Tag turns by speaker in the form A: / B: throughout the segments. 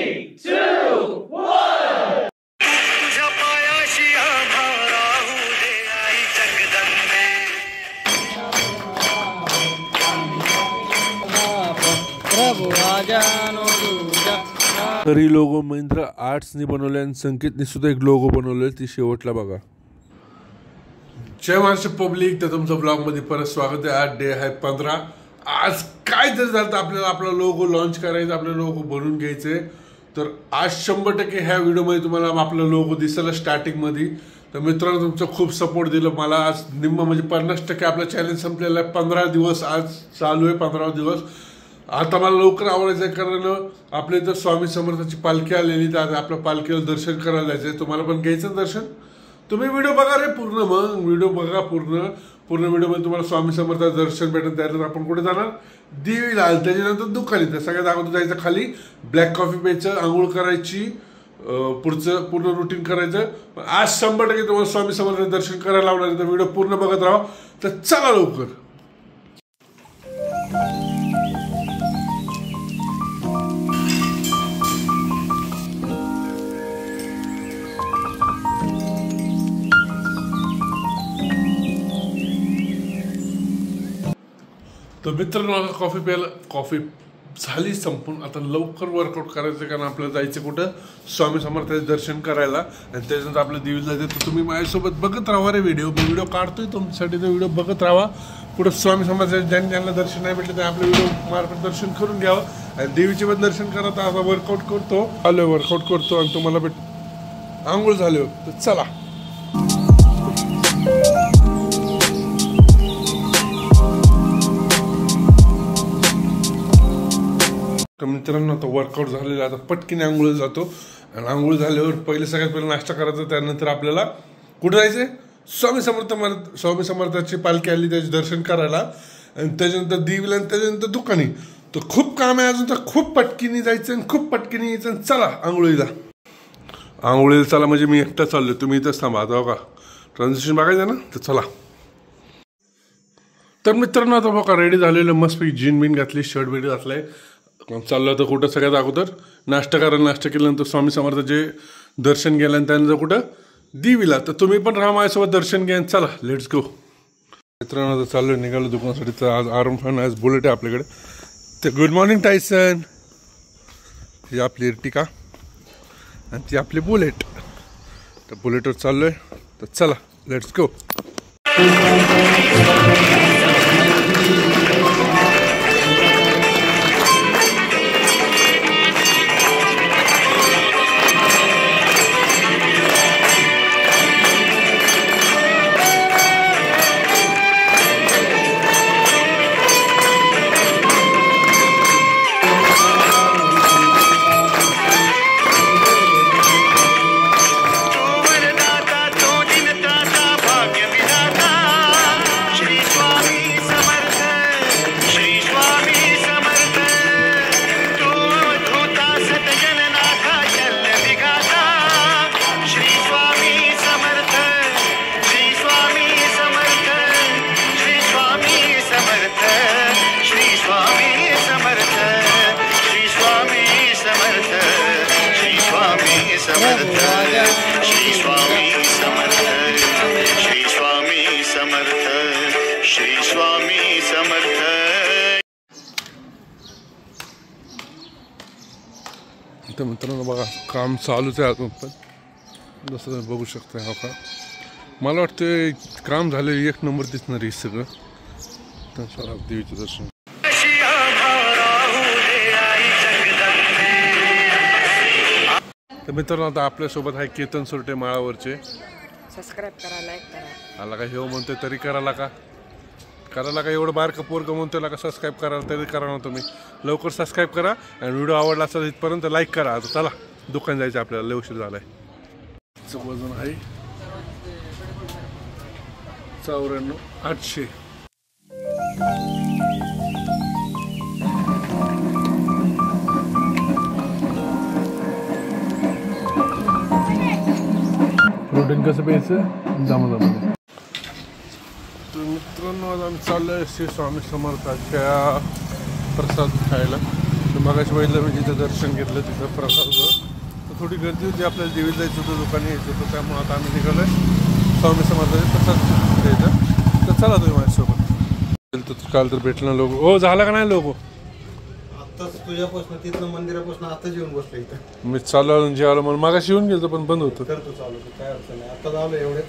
A: 3, 2, 1.
B: तरी लोगो महिंद्रा आर्ट्सनी बनवले आणि संकेतने सुद्धा एक लोगो बनवले, ती शेवटला बघा. जय महाराष्ट्र पब्लिक, तर तुमचं ब्लॉगमध्ये परत स्वागत आहे. आज डे आहे 15. आज काय जर झालं तर आपल्याला आपला लोगो लॉन्च करायचा, आपला लोगो बनवून घ्यायचे. तर आज 100% ह्या व्हिडिओमध्ये तुम्हाला आपला लोगो दिसेल स्टार्टिंगमध्ये. तर मित्रांनो, तुमचं खूप सपोर्ट दिलं मला. आज निम्मा म्हणजे 50% आपला चॅलेंज संपलेला आहे. 15 दिवस आज चालू आहे, 15 दिवस. आता मला लवकर आवडायचं आहे, कारण आपल्या इथं स्वामी समर्थाची पालखी आलेली, तर आज आपल्या पालखीला दर्शन करायला जायचं आहे. तुम्हाला पण घ्यायचं दर्शन. तुम्ही व्हिडिओ बघा रे पूर्ण, मग व्हिडिओ बघा पूर्ण व्हिडिओमध्ये तुम्हाला स्वामी समर्थाचं दर्शन भेटेल. त्यानंतर आपण कुठे जाणार, देवीला, त्याच्यानंतर दुकानी. तर सगळ्यात अगोदर जायचं खाली, ब्लॅक कॉफी प्यायचं, आंघोळ करायची, पुढचं पूर्ण रुटीन करायचं. आज 100% तुम्हाला स्वामी समर्थाचं दर्शन करायला लावणार आहे. तर व्हिडिओ पूर्ण बघत राहा. तर चला लवकर. तर मित्रांनो, आता कॉफी झाली संपून. आता लवकर वर्कआउट करायचं, कारण आपल्याला जायचं कुठं, स्वामी समर्थाचे दर्शन करायला. आणि त्याच्यानंतर आपल्या देवीला जायचं. तर तुम्ही माझ्यासोबत बघत राहा रे व्हिडिओ काढतोय तुमच्यासाठी. तर व्हिडिओ बघत राहा. पुढे स्वामी समर्थाचे ज्यांना दर्शन नाही भेटलं, तर आपल्या व्हिडिओ मार्फत दर्शन करून घ्यावं. आणि देवीचे पण दर्शन करा. तर आता वर्कआउट करतो आणि तुम्हाला आंघोळ झाले. तर चला. तर मित्रांनो, आता वर्कआउट झालेलं, आता पटकीने आंघोळीला जातो. आणि आंघोळ झाल्यावर सगळ्यात पहिला नाश्ता करायचा. त्यानंतर आपल्याला कुठं जायचं, स्वामी समर्थाची पालखी आली, त्याचे दर्शन करायला. आणि त्याच्यानंतर देवीला, आणि त्याच्यानंतर दुकानी. तर खूप काम आहे अजून. तर खूप पटकीने जायचं आणि खूप पटकीने यायचं. चला आंघोळीला चला. म्हणजे मी एकटा चाललोय, तुम्ही इथंच थांबा. आता बघा ट्रान्झॅक्शन बघायचं ना, तर चला. तर मित्रांनो, आता बघा रेडी झालेलं, मस्त जीन बिन घातली, शर्ट बिर्ट घातलाय. चाललं तर कुठं, सगळ्यात अगोदर नाश्ता केल्यानंतर स्वामी समर्थाचे दर्शन घ्यायला. आणि त्यानंतर कुठं, देवीला. तर तुम्ही पण राहा माझ्यासोबत, दर्शन घ्या. चला लेट्स गो. मित्रांनो, आता चाललो निघालो दुकानासाठी. तर आज R15 आज बुलेट आहे आपल्याकडे. तर गुड मॉर्निंग टायसन. ही आपली इर्टिका आणि ती आपली बुलेट. तर बुलेटवर चाललोय. तर चला लेट्स गो. तर मित्रांनो बघा, काम चालूच आहे अजून पण, जसं बघू शकता. हो का, मला वाटतं काम झाले एक नंबर दिसणार आहे सगळं. तर चला देवीचं दर्शन. तर मित्रांनो, आता आपल्यासोबत आहे केतन सुरटे, माळावरचे.
C: सबस्क्राईब करा, लाईक करा.
B: आला का हे म्हणतोय तरी करायला का एवढं बारकं पोरकं म्हणतोय का सबस्क्राईब करायला तरी करा ना. तुम्ही लवकर सबस्क्राईब करा आणि व्हिडिओ आवडला असेल इथपर्यंत लाईक करा. आता चला दुकान जायचं आपल्याला, लय उशीर झालाय. वजन आहे 94,800. रुटीन कसं प्यायचं जमामध्ये. तर मित्रांनो, आज आम्ही चाललोय श्री स्वामी समर्थाच्या प्रसाद खायला. तर मगाशी बघितलं मी जिथं दर्शन घेतलं तिथं प्रसाद होतं, तर थोडी गर्दी होती, आपल्याला देवीला जायचं होतं, दुकानी यायचं होतं, त्यामुळे आता आम्ही निघालो आहे स्वामी समर्थाचे प्रसाद द्यायचं. तर चला तुम्ही माझ्यासोबत. तर काल तर भेटलं लोक. हो झाला का नाही लोक?
D: आताच तुझ्यापासून तिथनं मंदिरापासून आता जेवून बसलो इथं.
B: मी चालू आलो जेवायला, म्हणून मागाशी येऊन गेलो पण बंद होतं.
D: करतो चालू, काय अडचण नाही. आता झालं एवढे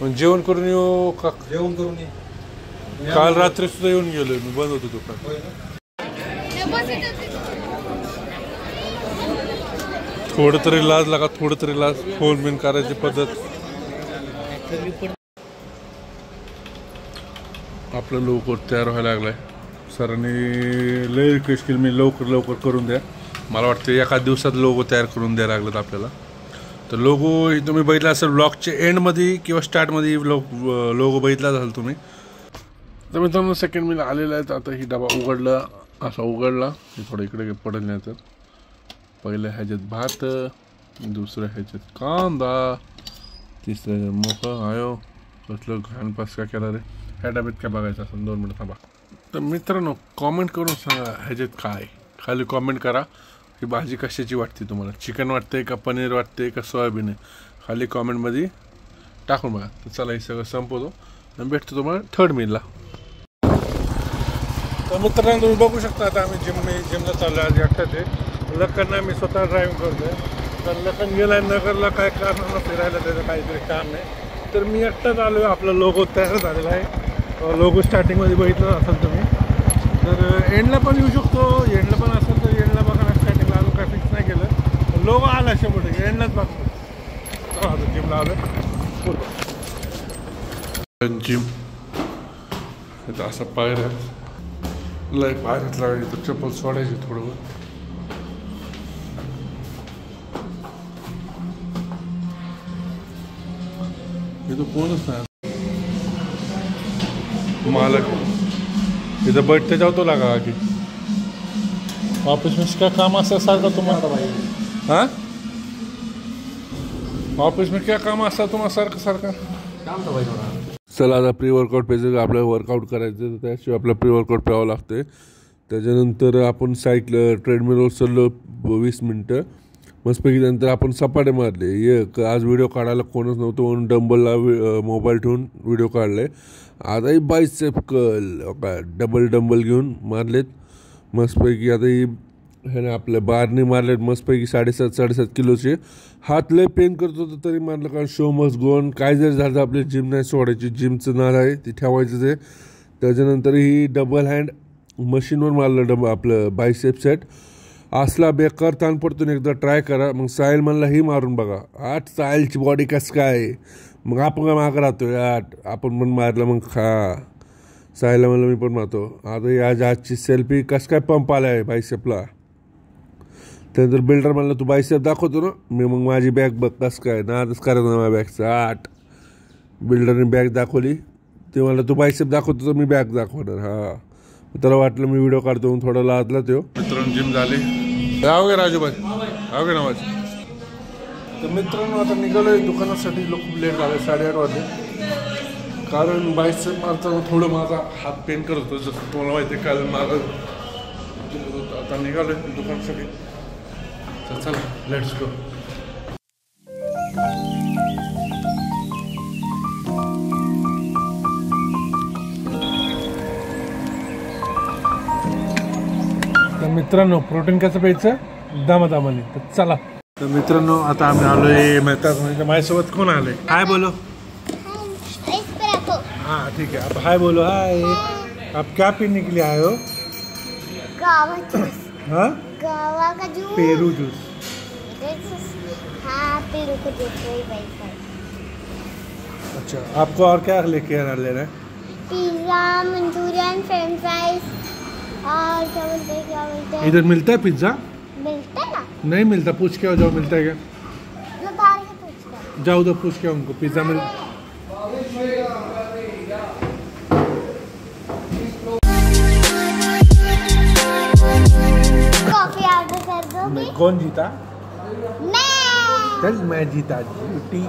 B: मग जेवण करून येऊ का?
D: जेवण करून ये.
B: काल रात्री सुद्धा येऊन गेलोय मी, बंद होतो दुकान.
D: होय ना?
B: थोडं तरी लाज लागा, थोडं तरी लाज. फोन बिन करायची पद्धत. आपलं लवकर तयार व्हायला लागलाय. सरांनी लय रिक्वेस्ट केली मी लवकर लवकर करून द्या. मला वाटतं एका दिवसात लोगो तयार करून द्यायला लागलं आपल्याला. तर लोगो तुम्ही बघितला असेल ब्लॉगच्या एंडमध्ये किंवा स्टार्टमध्ये लोगो बघितला असाल तुम्ही. तर मित्रांनो सेकंड मील आलेला आहे. आता ही डबा उघडला, असा उघडला हे थोडं इकडे पडेल नाही तर. पहिल्या ह्याच्यात भात, दुसऱ्या ह्याच्यात कांदा, तिसऱ्या मोकळं आयो. कसलं घाण पास काय केला रे. ह्या डब्यात काय बघायचं असेल 2 मिनिट थांबा. तर मित्रांनो कॉमेंट करून सांगा ह्याच्यात काय. खाली कॉमेंट करा ही भाजी कशाची वाटते तुम्हाला. चिकन वाटते का पनीर वाटते का सोयाबीन आहे. खाली कॉमेंटमध्ये टाकून बघा. तर चला हे सगळं संपवतो आणि भेटतो तुम्हाला थर्ड मीलला. तर मित्रांनो तुम्ही बघू शकता आता आम्ही जिमला चाललो आज एकटाच आहे. लखनना मी स्वतः ड्राईव्ह करतो आहे. तर लखन गेला आहे नगरला काय कारणाला फिरायला, त्याचं काहीतरी काम आहे. तर मी एकटाच आलो आहे. आपला लोगो तयार झालेला आहे. लोगो स्टार्टिंगमध्ये बघितलं असेल तुम्ही. तर एंडला पण येऊ शकतो, एंडला पण असेल तर एंडला बघा ना. स्टार्टिंगला अजून काय फिक्स नाही केलं. लोगो आला 100% एंडलाच बघतो. आता जिमला आलो जिम. इथं असं पायऱ्या लय पायऱ्यात लागायची तर चप्पल सोडायची थोडं. इथं कोणच नाही मालक. इथं बैठते जातो लागा की ऑफिस में क्या काम असल्यासारखं तुम्हाला. हां ऑफिस में क्या काम असतं तुम्हाला सारखं सारखं. चला आता प्री वर्कआउट पाहिजे आपल्याला. वर्कआउट करायचं तर त्याशिवाय आपल्याला प्री वर्कआउट प्यावं लागते. त्याच्यानंतर आपण सायकल ट्रेडमिलवर चाललो 20 मिनटं मस्तपैकी. नंतर आपण सपाटे मारले. आज व्हिडिओ काढायला कोणच नव्हतं म्हणून डंबलला मोबाईल ठेवून व्हिडिओ काढले. आताही बायसेप कर्ल डबल डंबल घेऊन मारलेत मस्तपैकी. आता ही हे ना आपल्या बारने मारलेत मस्तपैकी 7.5 किलोचे. हात लय पेन करतो तर तरी मारलं. कारण शो मस्ट गो ऑन. काय जर झालं आपली जिम नाही सोडायची. जिमचं नार आहे ती ठेवायचंच आहे. त्याच्यानंतर ही डबल हँड मशीनवर मारलं आपलं बायसेप सेट. असला बेकार ताण पडतो एकदा ट्राय करा. मग साहिल म्हणला ही मारून बघा. साहिलची बॉडी कसं काय. मग आपण काय मागं राहतो आपण पण मारलं. मग साहिलला म्हणलं मी पण मारतो. आता आजची सेल्फी कसं काय पंप आला आहे बायसेपला. त्यानंतर बिल्डर म्हणलं तू बायसेप दाखवतो ना. मी मग माझी बॅग बघ कसं काय नादच करायचं ना माझ्या बॅगचं. बिल्डरने बॅग दाखवली. ते म्हणलं तू बायसेप दाखवतो तर मी बॅग दाखवणार. हां त्याला वाटलं मी व्हिडिओ काढतो म्हणून थोडा लादला तो. मित्रांनो जिम झाले. आवगे राजूभाई आवगे ना माझे. तर मित्रांनो आता निघालो आहे दुकानासाठी. खूप लेट झाले 8:30 वाजले. कारण बायसेप मारताना थोडं माझा हात पेन करत होतो जसं तुम्हाला माहिती आहे. काल माझं आता निघालो आहे दुकानासाठी. तर चला लेट्स गो. तर मित्रांनो प्रोटीन कसं प्यायचं दामादामाने. तर चला. तर मित्रांनो आता आम्ही आलोय म्हणजे माझ्यासोबत कोण आले. हाय बोलो. हाँ ठीक है. आप हाय बोलो. हाय. आप क्या पीने के लिए आए हो.
E: गावा जूस.
B: हाँ
E: गावा का जूस.
B: पेरू जूस.
E: हाँ पेरू का जूस.
B: अच्छा आपको और क्या लेके ले रहे हैं.
E: पिज़्ज़ा मंचूरियन फ्रेंच फ्राइज और क्या बोलते हैं.
B: इधर मिलता है पिज्ज़ा.
E: मिलता है ना.
B: नहीं मिलता. पूछ के आओ जाओ मिलता है क्या.
E: मैं बाहर से पूछता.
B: जाओ उधर पूछ के उनको पिज्ज़ा मिल.
E: कॉफी ऑर्डर कर दोगे.
B: कौन जीता.
E: मैं.
B: चल मैं जीता. टी.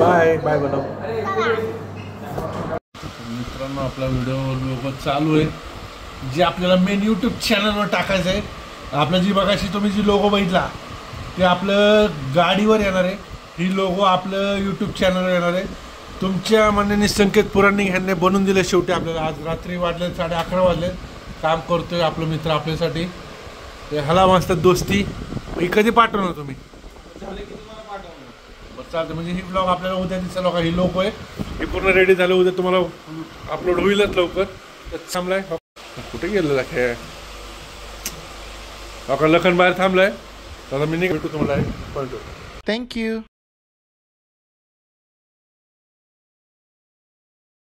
B: बाय बाय बोलो. मित्रांनो आपला व्हिडिओ चालू आहे. जे आपल्याला मेन यूट्यूब चॅनलवर टाकायचं आहे. आपलं जी मगाशी तुम्ही जी लोगो बघितला ते आपलं गाडीवर येणार आहे. ही लोगो आपलं यूट्यूब चॅनलवर येणार आहे. तुमच्या म्हणण्याने संकेत पुराणिक ह्यांनी बनवून दिले. शेवटी आपल्याला आज रात्री वाजले 11:30 वाजले. काम करतोय आपलं मित्र आपल्यासाठी. ते ह्याला मस्त दोस्ती. ही कधी पाठवणार तुम्ही? बरं चालतं. म्हणजे ही ब्लॉग आपल्याला उद्या दिसेल का? ही लोगो आहे ही पूर्ण रेडी झालं. उद्या तुम्हाला अपलोड होईलच लवकर. थांबलाय कुठे गेलेला खेळ? लखन बाहेर थांबलाय. आता मी नाही भेटू तुम्हाला. थँक्यू.